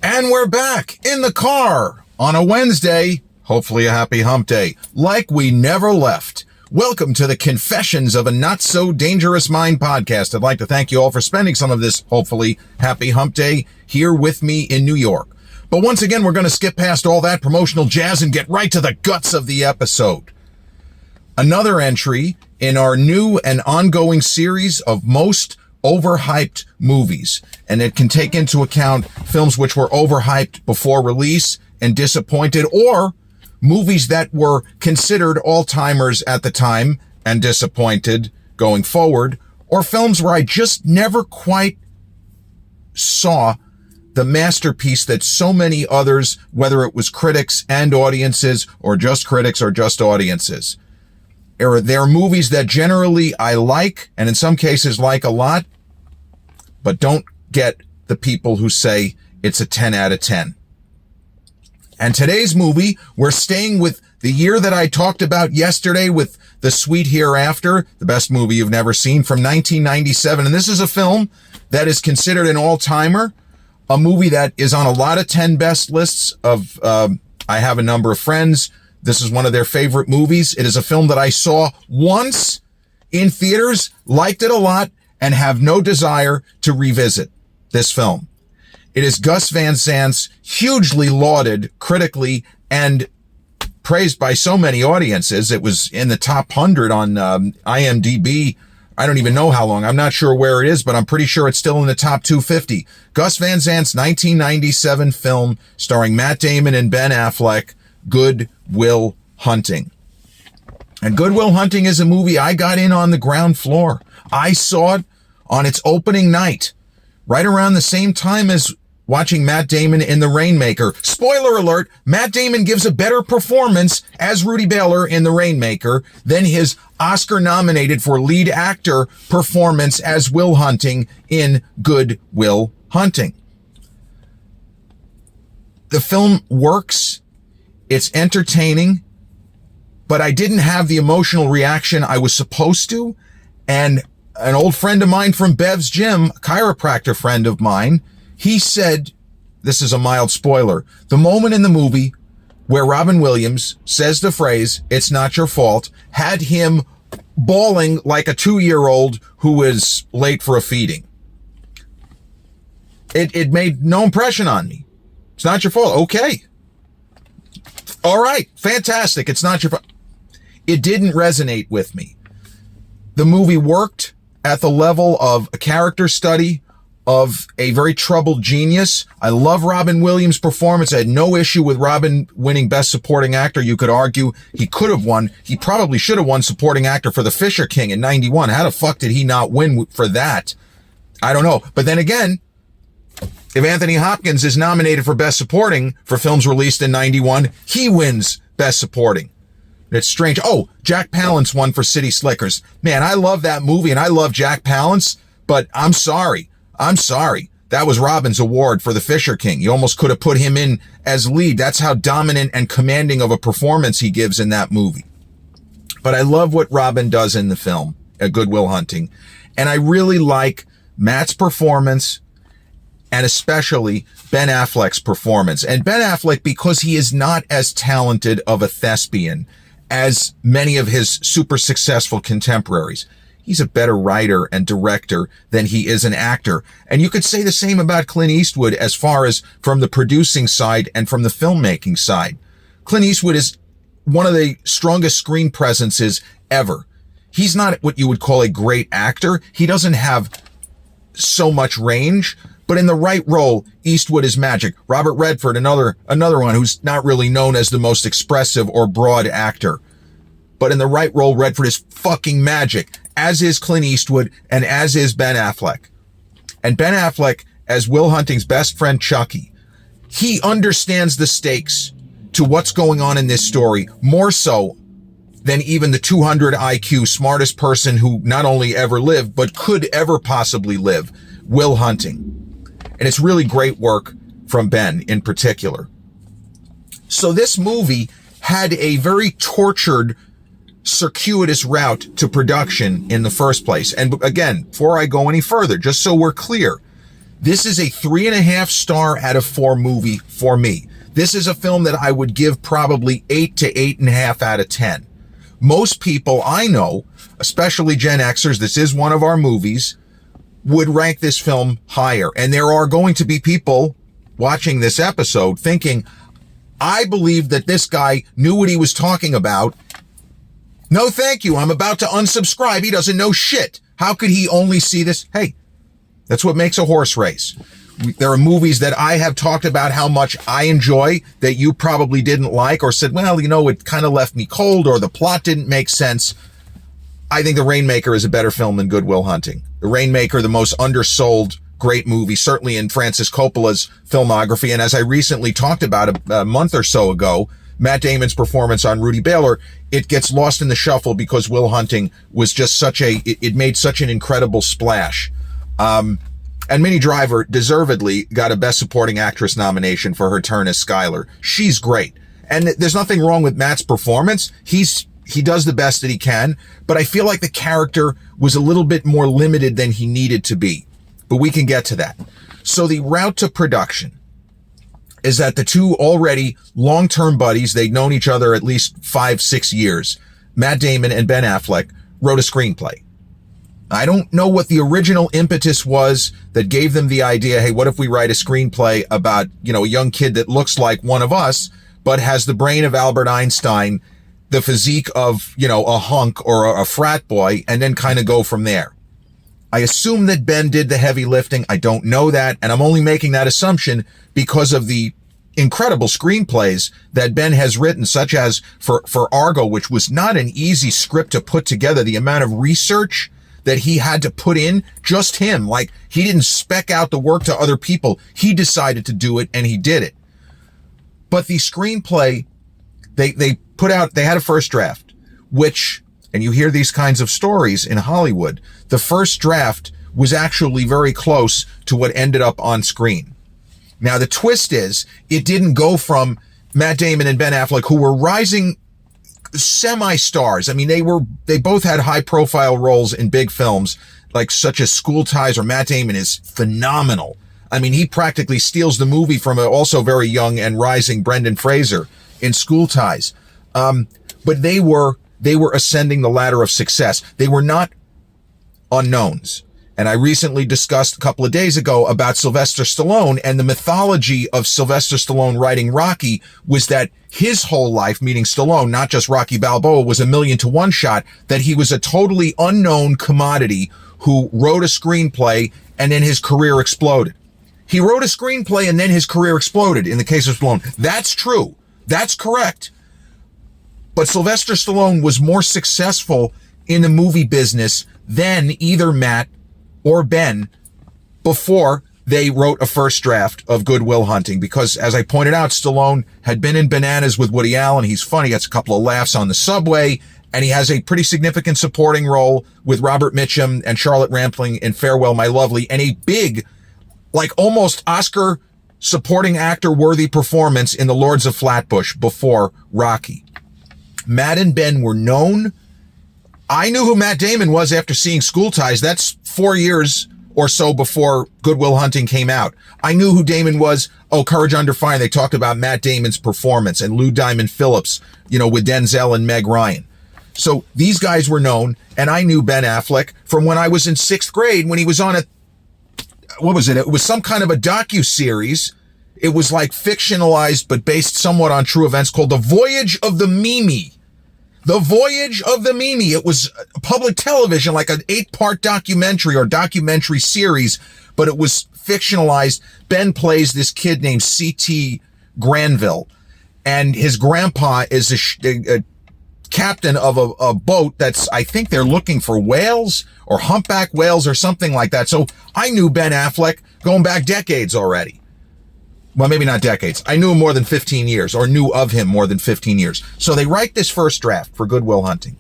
And we're back in the car on a Wednesday, hopefully a happy hump day, like we never left. Welcome to the Confessions of a Not So Dangerous Mind podcast. I'd like to thank you all for spending some of this, hopefully, happy hump day here with me in New York. But once again, we're going to skip past all that promotional jazz and get right to the guts of the episode. Another entry in our new and ongoing series of Most Overhyped Movies. And it can take into account films which were overhyped before release and disappointed, or movies that were considered all-timers at the time and disappointed going forward, or films where I just never quite saw the masterpiece that so many others, whether it was critics and audiences, or just critics or just audiences. There are movies that generally I like, and in some cases like a lot, but don't get the people who say it's a 10 out of 10. And today's movie, we're staying with the year that I talked about yesterday with The Sweet Hereafter, the best movie you've never seen, from 1997. And this is a film that is considered an all-timer, a movie that is on a lot of 10 best lists of, I have a number of friends. This is one of their favorite movies. It is a film that I saw once in theaters, liked it a lot, and have no desire to revisit this film. It is Gus Van Sant's hugely lauded critically and praised by so many audiences. It was in the top 100 on IMDb. I don't even know how long. I'm not sure where it is, but I'm pretty sure it's still in the top 250. Gus Van Sant's 1997 film starring Matt Damon and Ben Affleck, Good Will Hunting. And Good Will Hunting is a movie I got in on the ground floor. I saw it on its opening night, right around the same time as watching Matt Damon in The Rainmaker. Spoiler alert, Matt Damon gives a better performance as Rudy Baylor in The Rainmaker than his Oscar-nominated for lead actor performance as Will Hunting in Good Will Hunting. The film works. It's entertaining, but I didn't have the emotional reaction I was supposed to. And an old friend of mine from Bev's Gym, a chiropractor friend of mine, he said, this is a mild spoiler, the moment in the movie where Robin Williams says the phrase, "It's not your fault," had him bawling like a 2-year-old who is late for a feeding. It made no impression on me. It's not your fault. Okay. All right. Fantastic. It's not your fault. It didn't resonate with me. The movie worked at the level of a character study of a very troubled genius. I love Robin Williams' performance. I had no issue with Robin winning Best Supporting Actor. You could argue he could have won. He probably should have won Supporting Actor for The Fisher King in 91. How the fuck did he not win for that? I don't know. But then again, if Anthony Hopkins is nominated for Best Supporting for films released in 91, he wins Best Supporting. It's strange. Oh, Jack Palance won for City Slickers. Man, I love that movie and I love Jack Palance, but I'm sorry. That was Robin's award for The Fisher King. You almost could have put him in as lead. That's how dominant and commanding of a performance he gives in that movie. But I love what Robin does in the film, Good Will Hunting. And I really like Matt's performance and especially Ben Affleck's performance. And Ben Affleck, because he is not as talented of a thespian as many of his super successful contemporaries. He's a better writer and director than he is an actor. And you could say the same about Clint Eastwood as far as from the producing side and from the filmmaking side. Clint Eastwood is one of the strongest screen presences ever. He's not what you would call a great actor. He doesn't have so much range, but in the right role, Eastwood is magic. Robert Redford, another one who's not really known as the most expressive or broad actor. But in the right role, Redford is fucking magic, as is Clint Eastwood and as is Ben Affleck. And Ben Affleck as Will Hunting's best friend, Chucky. He understands the stakes to what's going on in this story more so than even the 200 IQ smartest person who not only ever lived, but could ever possibly live, Will Hunting. And it's really great work from Ben in particular. So this movie had a very tortured, circuitous route to production in the first place. And again, before I go any further, just so we're clear, This is a 3.5 star out of 4 movie for me. This is a film that I would give probably 8 to 8.5 out of 10. Most people I know, especially Gen Xers, this is one of our movies, would rank this film higher. And there are going to be people watching this episode thinking, I believe that this guy knew what he was talking about. No, thank you. I'm about to unsubscribe. He doesn't know shit. How could he only see this? Hey, that's what makes a horse race. There are movies that I have talked about how much I enjoy that you probably didn't like or said, well, you know, it kind of left me cold or the plot didn't make sense. I think The Rainmaker is a better film than Good Will Hunting. The Rainmaker, the most undersold great movie, certainly in Francis Coppola's filmography. And as I recently talked about a month or so ago, Matt Damon's performance on Rudy Baylor, it gets lost in the shuffle because Will Hunting was just it made such an incredible splash. And Minnie Driver deservedly got a Best Supporting Actress nomination for her turn as Skylar. She's great. And there's nothing wrong with Matt's performance. He does the best that he can, but I feel like the character was a little bit more limited than he needed to be. But we can get to that. So the route to production is that the two already long-term buddies, they'd known each other at least 5-6 years, Matt Damon and Ben Affleck, wrote a screenplay. I don't know what the original impetus was that gave them the idea, hey, what if we write a screenplay about, you know, a young kid that looks like one of us, but has the brain of Albert Einstein, the physique of, you know, a hunk or a frat boy, and then kind of go from there. I assume that Ben did the heavy lifting. I don't know that, and I'm only making that assumption because of the incredible screenplays that Ben has written, such as for Argo, which was not an easy script to put together. The amount of research that he had to put in, just him, like he didn't spec out the work to other people. He decided to do it and he did it. But the screenplay, they had a first draft, which, and you hear these kinds of stories in Hollywood, the first draft was actually very close to what ended up on screen. Now the twist is, it didn't go from Matt Damon and Ben Affleck, who were rising semi-stars. I mean, they both had high-profile roles in big films, like such as School Ties, or Matt Damon is phenomenal. I mean, he practically steals the movie from an also very young and rising Brendan Fraser in School Ties. But they were ascending the ladder of success. They were not unknowns. And I recently discussed a couple of days ago about Sylvester Stallone, and the mythology of Sylvester Stallone writing Rocky was that his whole life, meaning Stallone, not just Rocky Balboa, was a 1,000,000-to-1 shot, that he was a totally unknown commodity who wrote a screenplay and then his career exploded. He wrote a screenplay and then his career exploded in the case of Stallone. That's true. That's correct. But Sylvester Stallone was more successful in the movie business than either Matt or Ben before they wrote a first draft of Good Will Hunting, because, as I pointed out, Stallone had been in Bananas with Woody Allen. He's funny, gets a couple of laughs on the subway, and he has a pretty significant supporting role with Robert Mitchum and Charlotte Rampling in Farewell, My Lovely, and a big, like almost Oscar supporting actor worthy performance in The Lords of Flatbush before Rocky. Matt and Ben were known. I knew who Matt Damon was after seeing School Ties. That's 4 years or so before Good Will Hunting came out. I knew who Damon was. Oh, Courage Under Fire. They talked about Matt Damon's performance, and Lou Diamond Phillips, you know, with Denzel and Meg Ryan. So these guys were known, and I knew Ben Affleck from when I was in 6th grade when he was on what was it? It was some kind of a docu-series. It was like fictionalized, but based somewhat on true events, called The Voyage of the Mimi. The Voyage of the Mimi. It was public television, like an 8-part documentary or documentary series, but it was fictionalized. Ben plays this kid named C.T. Granville, and his grandpa is a captain of a boat that's, I think they're looking for whales or humpback whales or something like that. So I knew Ben Affleck going back decades already. Well, maybe not decades. I knew him more than 15 years, or knew of him more than 15 years. So they write this first draft for Good Will Hunting,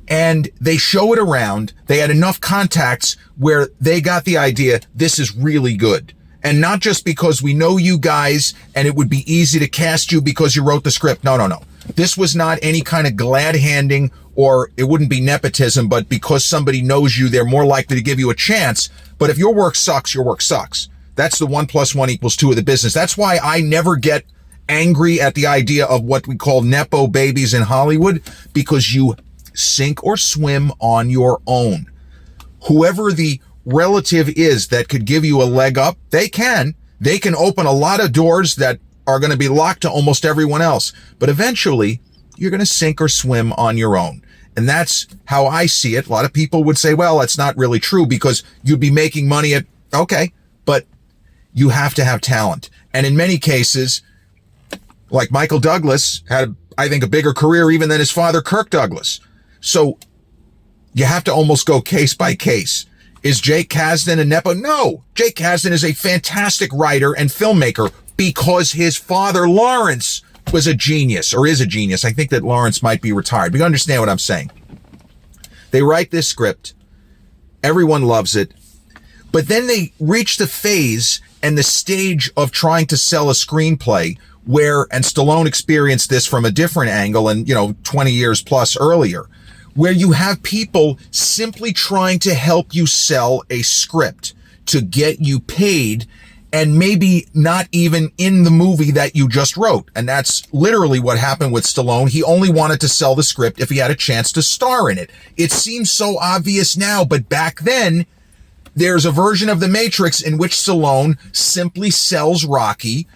and they show it around. They had enough contacts where they got the idea, this is really good. And not just because we know you guys and it would be easy to cast you because you wrote the script. No. This was not any kind of glad handing, or it wouldn't be nepotism, but because somebody knows you, they're more likely to give you a chance. But if your work sucks, your work sucks. That's the 1 + 1 = 2 of the business. That's why I never get angry at the idea of what we call Nepo babies in Hollywood, because you sink or swim on your own. Whoever the relative is that could give you a leg up, they can open a lot of doors that are going to be locked to almost everyone else. But eventually, you're going to sink or swim on your own. And that's how I see it. A lot of people would say, well, that's not really true because you'd be making money at, okay, but you have to have talent. And in many cases, like Michael Douglas had, I think, a bigger career even than his father, Kirk Douglas. So you have to almost go case by case. Is Jake Kasdan a Nepo? No. Jake Kasdan is a fantastic writer and filmmaker because his father, Lawrence, was a genius, or is a genius. I think that Lawrence might be retired, but you understand what I'm saying. They write this script. Everyone loves it. But then they reach the phase and the stage of trying to sell a screenplay where, and Stallone experienced this from a different angle and, 20 years plus earlier, where you have people simply trying to help you sell a script to get you paid, and maybe not even in the movie that you just wrote. And that's literally what happened with Stallone. He only wanted to sell the script if he had a chance to star in it. It seems so obvious now, but back then, there's a version of The Matrix in which Stallone simply sells Rocky,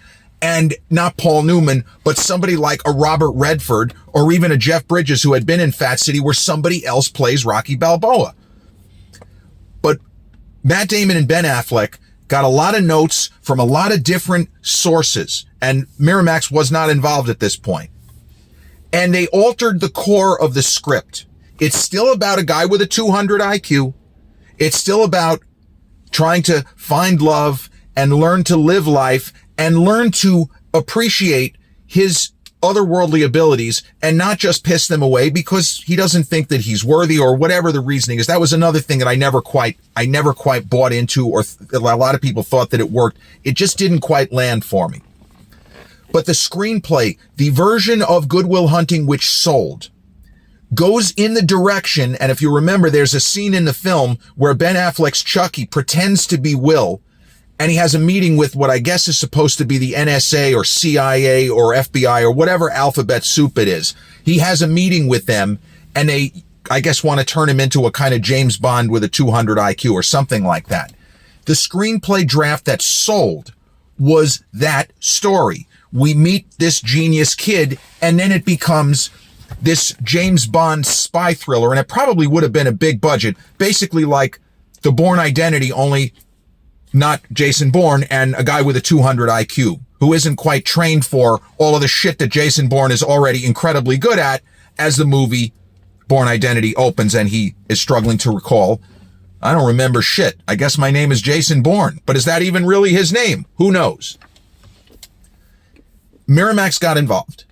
and not Paul Newman, but somebody like a Robert Redford or even a Jeff Bridges who had been in Fat City, where somebody else plays Rocky Balboa. But Matt Damon and Ben Affleck got a lot of notes from a lot of different sources, and Miramax was not involved at this point. And they altered the core of the script. It's still about a guy with a 200 IQ. It's still about trying to find love and learn to live life and learn to appreciate his otherworldly abilities and not just piss them away because he doesn't think that he's worthy or whatever the reasoning is. That was another thing that I never quite bought into, or a lot of people thought that it worked. It just didn't quite land for me. But the screenplay, the version of Good Will Hunting which sold, goes in the direction, and if you remember, there's a scene in the film where Ben Affleck's Chucky pretends to be Will, and he has a meeting with what I guess is supposed to be the NSA or CIA or FBI or whatever alphabet soup it is. He has a meeting with them, and they, I guess, want to turn him into a kind of James Bond with a 200 IQ or something like that. The screenplay draft that sold was that story. We meet this genius kid, and then it becomes this James Bond spy thriller, and it probably would have been a big budget, basically like The Bourne Identity, only not Jason Bourne and a guy with a 200 IQ who isn't quite trained for all of the shit that Jason Bourne is already incredibly good at, as the movie Bourne Identity opens and he is struggling to recall, I don't remember shit. I guess my name is Jason Bourne, but is that even really his name? Who knows? Miramax got involved.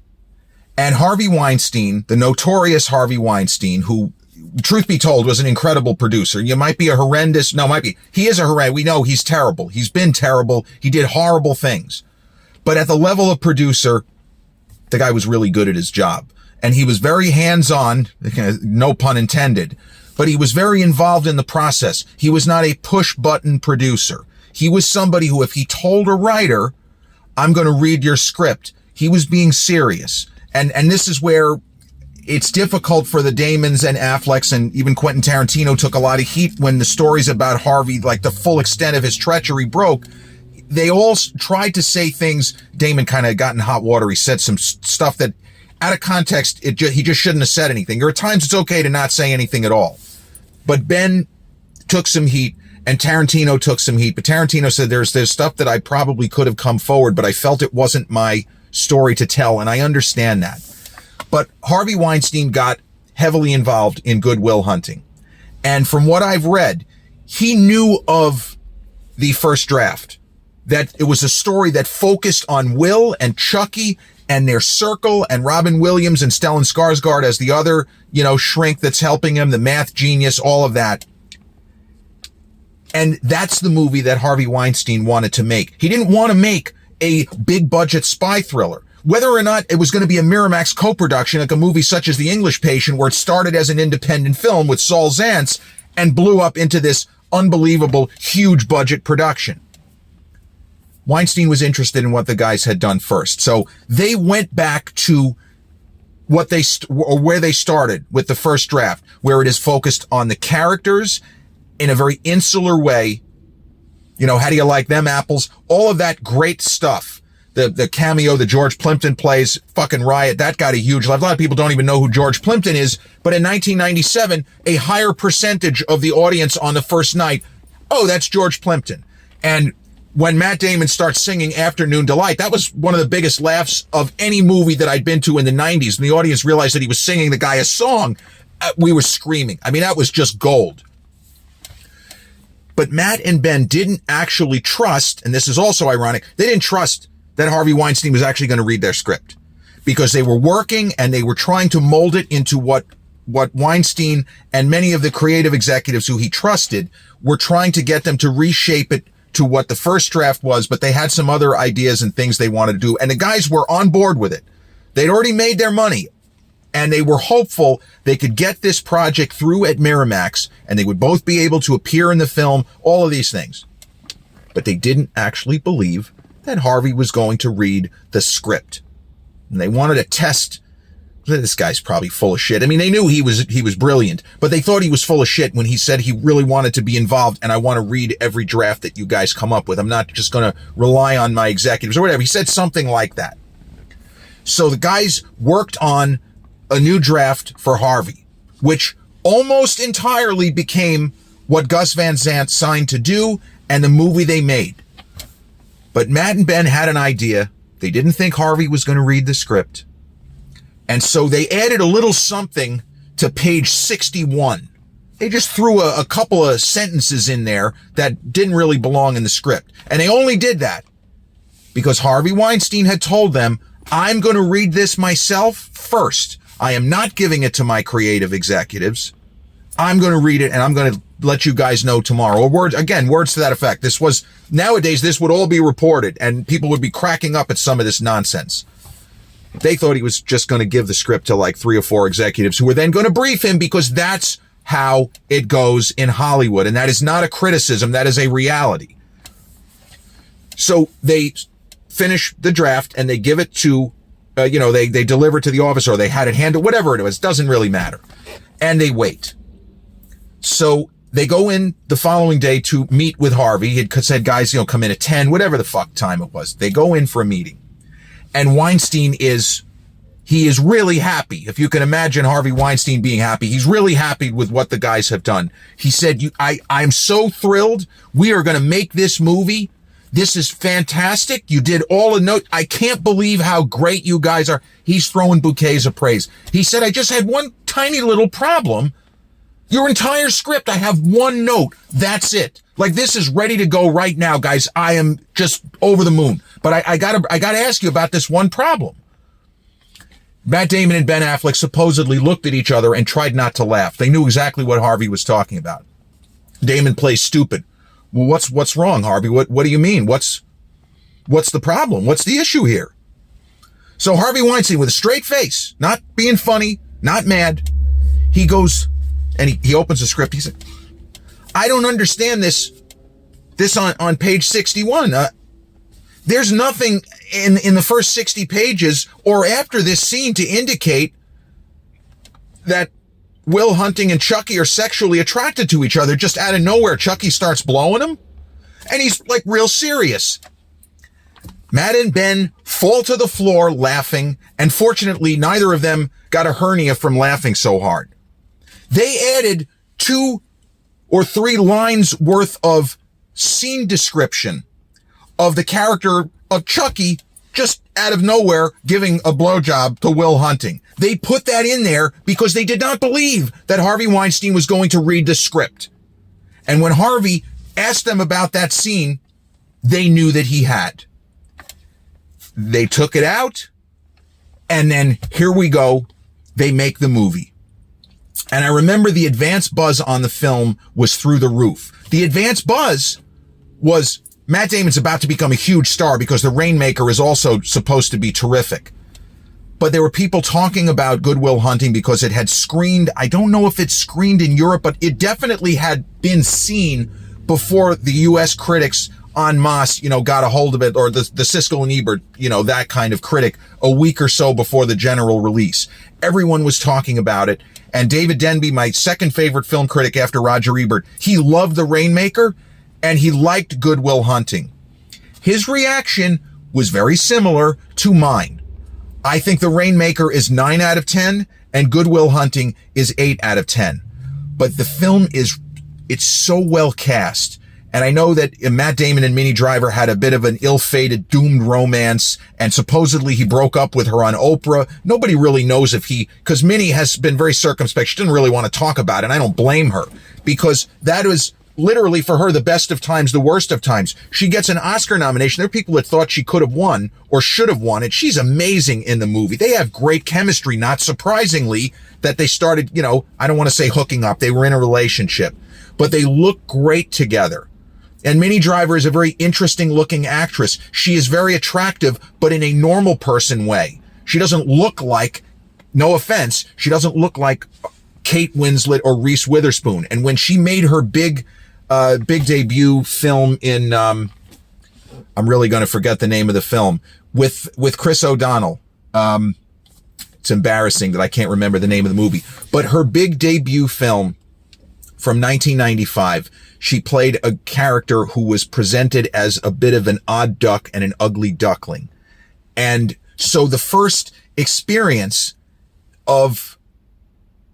And Harvey Weinstein, the notorious Harvey Weinstein, who, truth be told, was an incredible producer. You might be a horrendous, no, might be, he is a horrendous, we know he's terrible. He's been terrible. He did horrible things. But at the level of producer, the guy was really good at his job. And he was very hands-on, no pun intended, but he was very involved in the process. He was not a push-button producer. He was somebody who, if he told a writer, I'm going to read your script, he was being serious. And this is where it's difficult for the Damons and Afflecks, and even Quentin Tarantino took a lot of heat when the stories about Harvey, like the full extent of his treachery, broke. They all tried to say things. Damon kind of got in hot water. He said some stuff that, out of context, he just shouldn't have said anything. There are times it's okay to not say anything at all. But Ben took some heat, and Tarantino took some heat. But Tarantino said there's stuff that I probably could have come forward, but I felt it wasn't my story to tell, and I understand that. But Harvey Weinstein got heavily involved in Good Will Hunting. And from what I've read, he knew of the first draft, that it was a story that focused on Will and Chucky and their circle, and Robin Williams and Stellan Skarsgård as the other, shrink that's helping him, the math genius, all of that. And that's the movie that Harvey Weinstein wanted to make. He didn't want to make a big budget spy thriller. whether or not it was going to be a Miramax co-production, like a movie such as The English Patient, where it started as an independent film with Saul Zaentz and blew up into this unbelievable, huge budget production. Weinstein was interested in what the guys had done first. So they went back to where they started with the first draft, where it is focused on the characters in a very insular way. You know, how do you like them apples? All of that great stuff. The cameo that George Plimpton plays, fucking riot, that got a huge love. A lot of people don't even know who George Plimpton is, but in 1997, a higher percentage of the audience on the first night, oh, that's George Plimpton. And when Matt Damon starts singing Afternoon Delight, that was one of the biggest laughs of any movie that I'd been to in the 90s. When the audience realized that he was singing the guy a song, we were screaming. I mean, that was just gold. But Matt and Ben didn't actually trust, and this is also ironic, they didn't trust that Harvey Weinstein was actually going to read their script, because they were working and they were trying to mold it into what Weinstein and many of the creative executives who he trusted were trying to get them to reshape it to what the first draft was, but they had some other ideas and things they wanted to do. And the guys were on board with it. They'd already made their money and they were hopeful they could get this project through at Miramax and they would both be able to appear in the film, all of these things. But they didn't actually believe that Harvey was going to read the script. And they wanted to test, this guy's probably full of shit. I mean, they knew he was brilliant, but they thought he was full of shit when he said he really wanted to be involved and I want to read every draft that you guys come up with. I'm not just going to rely on my executives or whatever. He said something like that. So the guys worked on a new draft for Harvey, which almost entirely became what Gus Van Sant signed to do and the movie they made. But Matt and Ben had an idea. They didn't think Harvey was going to read the script. And so they added a little something to page 61. They just threw a couple of sentences in there that didn't really belong in the script. And they only did that because Harvey Weinstein had told them, I'm going to read this myself first. I am not giving it to my creative executives. I'm going to read it and I'm going to let you guys know tomorrow. Or words to that effect. Nowadays, this would all be reported and people would be cracking up at some of this nonsense. They thought he was just going to give the script to like 3 or 4 executives who were then going to brief him, because that's how it goes in Hollywood. And that is not a criticism. That is a reality. So they finish the draft and they give it to, they deliver it to the office, or they had it handled, whatever it was, doesn't really matter. And they wait. So they go in the following day to meet with Harvey. He had said, guys, come in at 10, whatever the fuck time it was. They go in for a meeting. And Weinstein is really happy. If you can imagine Harvey Weinstein being happy, he's really happy with what the guys have done. He said, I'm so thrilled. We are going to make this movie. This is fantastic. You did all the note. I can't believe how great you guys are. He's throwing bouquets of praise. He said, I just had one tiny little problem. Your entire script, I have one note. That's it. Like, this is ready to go right now, guys. I am just over the moon. But I gotta ask you about this one problem. Matt Damon and Ben Affleck supposedly looked at each other and tried not to laugh. They knew exactly what Harvey was talking about. Damon plays stupid. Well, what's wrong, Harvey? What do you mean? What's the problem? What's the issue here? So Harvey Weinstein, with a straight face, not being funny, not mad, he goes and he opens the script. He said, I don't understand this on page 61. There's nothing in the first 60 pages or after this scene to indicate that Will Hunting and Chucky are sexually attracted to each other. Just out of nowhere, Chucky starts blowing him, and he's like real serious. Matt and Ben fall to the floor laughing, and fortunately, neither of them got a hernia from laughing so hard. They added 2 or 3 lines worth of scene description of the character of Chucky just out of nowhere giving a blowjob to Will Hunting. They put that in there because they did not believe that Harvey Weinstein was going to read the script. And when Harvey asked them about that scene, they knew that he had. They took it out, and then here we go. They make the movie. And I remember the advance buzz on the film was through the roof. The advance buzz was Matt Damon's about to become a huge star because The Rainmaker is also supposed to be terrific. But there were people talking about Good Will Hunting because it had screened, I don't know if it screened in Europe, but it definitely had been seen before the U.S. critics en masse, got a hold of it, or the Siskel and Ebert, that kind of critic, a week or so before the general release. Everyone was talking about it. And David Denby, my second favorite film critic after Roger Ebert, he loved The Rainmaker and he liked Good Will Hunting. His reaction was very similar to mine. I think The Rainmaker is 9 out of 10 and Good Will Hunting is 8 out of 10. But the film it's so well cast. And I know that Matt Damon and Minnie Driver had a bit of an ill-fated, doomed romance, and supposedly he broke up with her on Oprah. Nobody really knows because Minnie has been very circumspect. She didn't really want to talk about it, and I don't blame her, because that was literally for her the best of times, the worst of times. She gets an Oscar nomination. There are people that thought she could have won or should have won it. She's amazing in the movie. They have great chemistry, not surprisingly, that they started, I don't want to say hooking up. They were in a relationship, but they look great together. And Minnie Driver is a very interesting looking actress. She is very attractive, but in a normal person way. She doesn't look like, no offense, she doesn't look like Kate Winslet or Reese Witherspoon. And when she made her big debut film in, I'm really going to forget the name of the film, with Chris O'Donnell. It's embarrassing that I can't remember the name of the movie, but her big debut film from 1995, she played a character who was presented as a bit of an odd duck and an ugly duckling. And so the first experience of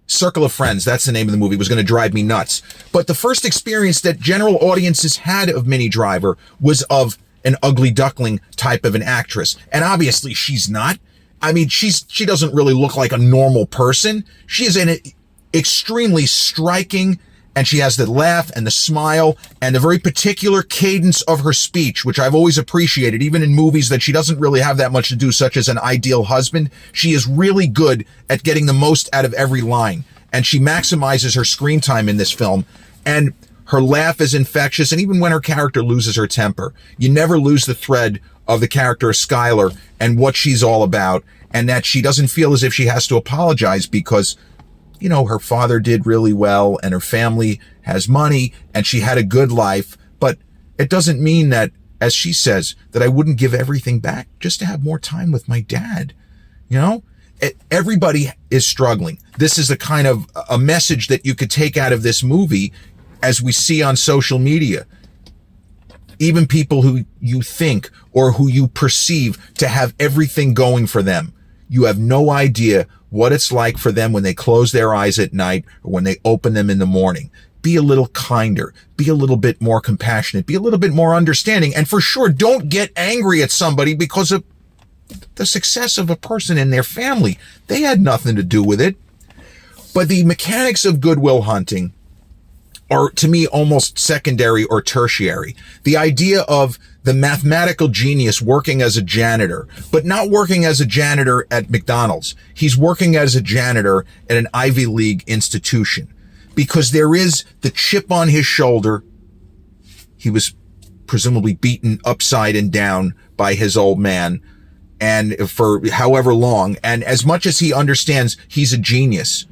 Circle of Friends, that's the name of the movie, was going to drive me nuts. But the first experience that general audiences had of Minnie Driver was of an ugly duckling type of an actress. And obviously she's not. I mean, she doesn't really look like a normal person. She is an extremely striking, and she has the laugh and the smile and the very particular cadence of her speech, which I've always appreciated, even in movies that she doesn't really have that much to do, such as An Ideal Husband. She is really good at getting the most out of every line, and she maximizes her screen time in this film. And her laugh is infectious, and even when her character loses her temper, you never lose the thread of the character of Skylar and what she's all about, and that she doesn't feel as if she has to apologize because her father did really well and her family has money and she had a good life. But it doesn't mean that, as she says, that I wouldn't give everything back just to have more time with my dad. Everybody is struggling. This is a kind of a message that you could take out of this movie, as we see on social media. Even people who you think or who you perceive to have everything going for them, you have no idea what it's like for them when they close their eyes at night or when they open them in the morning. Be a little kinder, be a little bit more compassionate, be a little bit more understanding, and for sure, don't get angry at somebody because of the success of a person in their family. They had nothing to do with it. But the mechanics of Good Will Hunting are, to me, almost secondary or tertiary. The idea of the mathematical genius working as a janitor, but not working as a janitor at McDonald's. He's working as a janitor at an Ivy League institution, because there is the chip on his shoulder. He was presumably beaten upside and down by his old man, and for however long. And as much as he understands, he's a genius,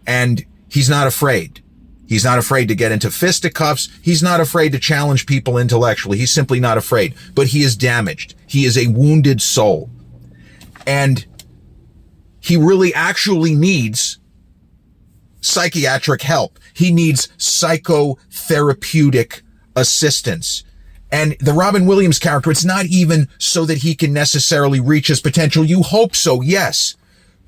and he's not afraid. He's not afraid to get into fisticuffs. He's not afraid to challenge people intellectually. He's simply not afraid. But he is damaged. He is a wounded soul. And he really actually needs psychiatric help. He needs psychotherapeutic assistance. And the Robin Williams character, it's not even so that he can necessarily reach his potential. You hope so, yes.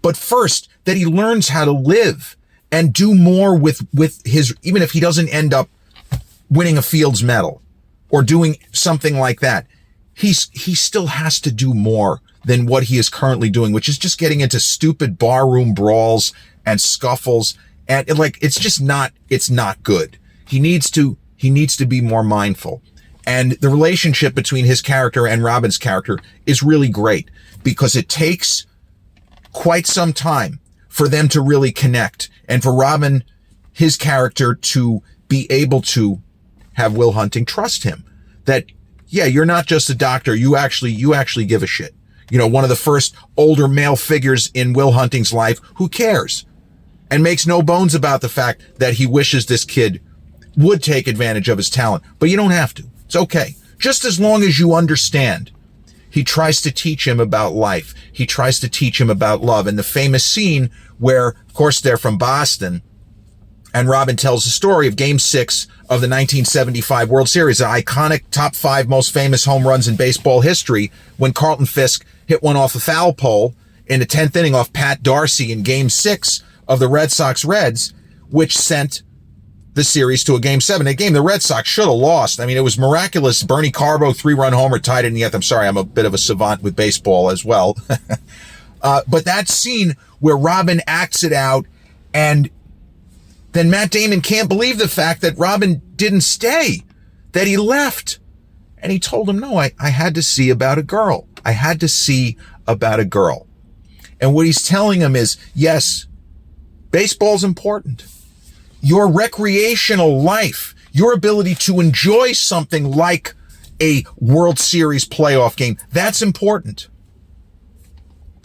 But first, that he learns how to live and do more with his, even if he doesn't end up winning a Fields Medal or doing something like that, he still has to do more than what he is currently doing, which is just getting into stupid barroom brawls and scuffles. And it's not good. He needs to be more mindful. And the relationship between his character and Robin's character is really great, because it takes quite some time for them to really connect, and for Robin, his character, to be able to have Will Hunting trust him. That yeah, you're not just a doctor. You actually give a shit. One of the first older male figures in Will Hunting's life who cares and makes no bones about the fact that he wishes this kid would take advantage of his talent. But you don't have to. It's okay. Just as long as you understand. He tries to teach him about life. He tries to teach him about love. And the famous scene where, of course, they're from Boston, and Robin tells the story of Game 6 of the 1975 World Series, an iconic top 5 most famous home runs in baseball history, when Carlton Fisk hit one off the foul pole in the 10th inning off Pat Darcy in Game 6 of the Red Sox-Reds, which sent the series to a Game 7. A game the Red Sox should have lost. I mean, it was miraculous. Bernie Carbo, 3-run homer, tied it in the 8th. I'm sorry, I'm a bit of a savant with baseball as well. But that scene where Robin acts it out, and then Matt Damon can't believe the fact that Robin didn't stay, that he left. And he told him, no, I had to see about a girl. I had to see about a girl. And what he's telling him is, yes, baseball's important. Your recreational life, your ability to enjoy something like a World Series playoff game, that's important.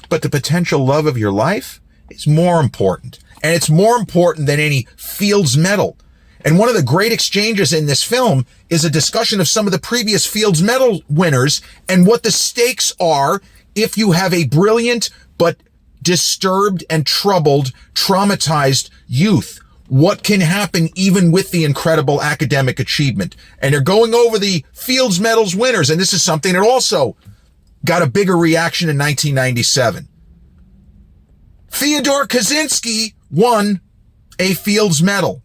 But the potential love of your life is more important. And it's more important than any Fields medal. And one of the great exchanges in this film is a discussion of some of the previous Fields medal winners and what the stakes are if you have a brilliant but disturbed and troubled, traumatized youth. What can happen even with the incredible academic achievement? And they're going over the Fields medals winners. And this is something that also got a bigger reaction in 1997. Theodore Kaczynski won a Fields medal.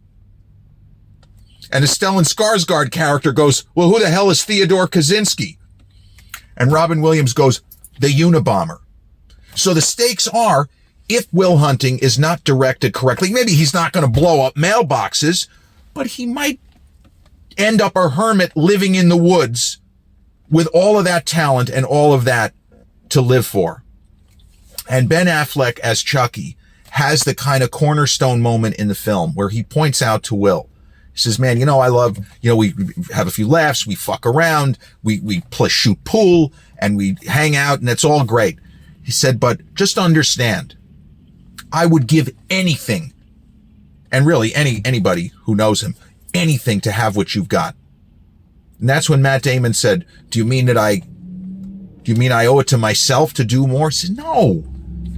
And the Stellan Skarsgård character goes, well, who the hell is Theodore Kaczynski? And Robin Williams goes, the Unabomber. So the stakes are, if Will Hunting is not directed correctly, maybe he's not going to blow up mailboxes, but he might end up a hermit living in the woods with all of that talent and all of that to live for. And Ben Affleck as Chucky has the kind of cornerstone moment in the film where he points out to Will. He says, man, I love, we have a few laughs, we fuck around, we play shoot pool, and we hang out, and it's all great. He said, but just understand, I would give anything, and really anybody who knows him, anything to have what you've got. And that's when Matt Damon said, do you mean I owe it to myself to do more? He said, no,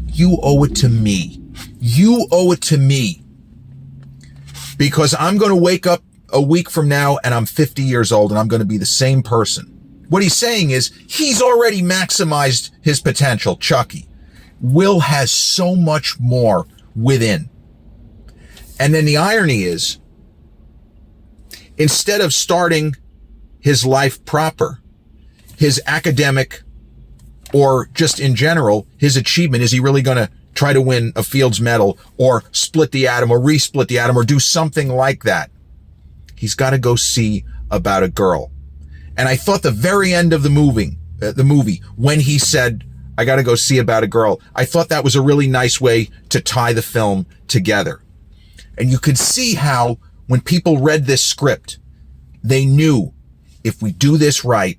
you owe it to me. You owe it to me. Because I'm going to wake up a week from now and I'm 50 years old and I'm going to be the same person. What he's saying is he's already maximized his potential, Chucky. Will has so much more within. And then the irony is, instead of starting his life proper, his academic, or just in general, his achievement, is he really going to try to win a Fields medal or split the atom or resplit the atom or do something like that? He's got to go see about a girl. And I thought the very end of the movie, when he said, I got to go see about a girl, I thought that was a really nice way to tie the film together. And you could see how when people read this script, they knew if we do this right,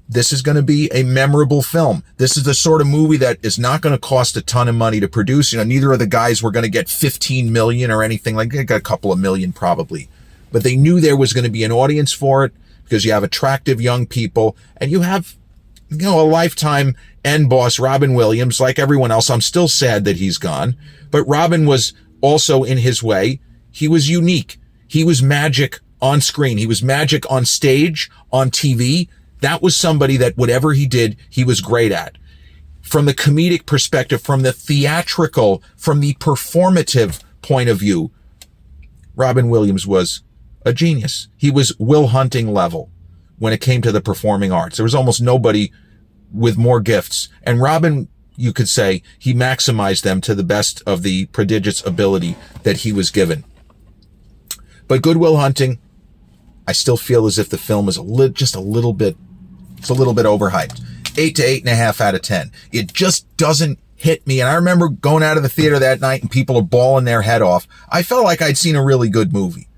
this is going to be a memorable film. This is the sort of movie that is not going to cost a ton of money to produce. Neither of the guys were going to get 15 million or anything. Like, they got a couple of million probably, but they knew there was going to be an audience for it because you have attractive young people and you have, a lifetime end boss, Robin Williams. Like everyone else, I'm still sad that he's gone, but Robin was also, in his way, he was unique. He was magic on screen. He was magic on stage, on TV. That was somebody that whatever he did, he was great at. From the comedic perspective, from the theatrical, from the performative point of view, Robin Williams was a genius. He was Will Hunting level when it came to the performing arts. There was almost nobody with more gifts. And Robin, you could say, he maximized them to the best of the prodigious ability that he was given. But Good Will Hunting, I still feel as if the film is just a little bit overhyped. 8 to 8.5 out of 10. It just doesn't hit me. And I remember going out of the theater that night and people are bawling their head off. I felt like I'd seen a really good movie,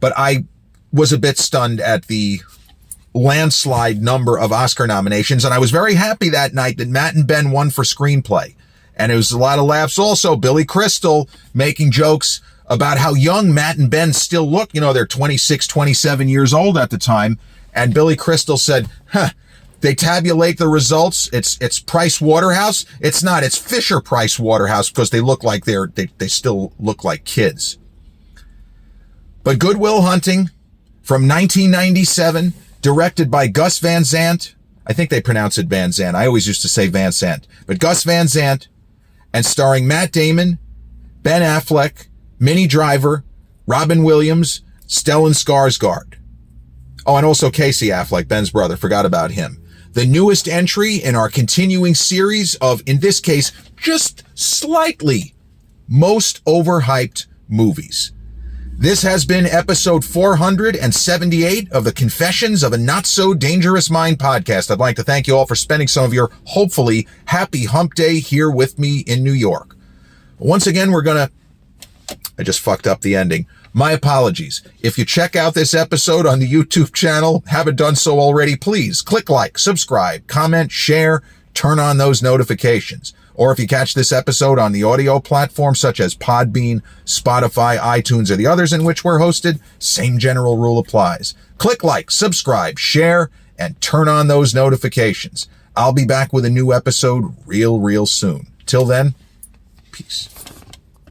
but I was a bit stunned at the landslide number of Oscar nominations. And I was very happy that night that Matt and Ben won for screenplay. And it was a lot of laughs also. Billy Crystal making jokes about how young Matt and Ben still look. You know, they're 26, 27 years old at the time. And Billy Crystal said, they tabulate the results. It's Price Waterhouse. It's not. It's Fisher Price Waterhouse because they look like they still look like kids. But Good Will Hunting from 1997, directed by Gus Van Sant. I think they pronounce it Van Sant. I always used to say Van Sant. But Gus Van Sant, and starring Matt Damon, Ben Affleck, Minnie Driver, Robin Williams, Stellan Skarsgård. Oh, and also Casey Affleck, Ben's brother. Forgot about him. The newest entry in our continuing series of, in this case, just slightly most overhyped movies. This has been episode 478 of the Confessions of a Not So Dangerous Mind podcast. I'd like to thank you all for spending some of your hopefully happy hump day here with me in New York. Once again, I just fucked up the ending. My apologies. If you check out this episode on the YouTube channel, haven't done so already, please click like, subscribe, comment, share, turn on those notifications. Or if you catch this episode on the audio platforms such as Podbean, Spotify, iTunes, or the others in which we're hosted, same general rule applies. Click like, subscribe, share, and turn on those notifications. I'll be back with a new episode real soon. Till then, peace.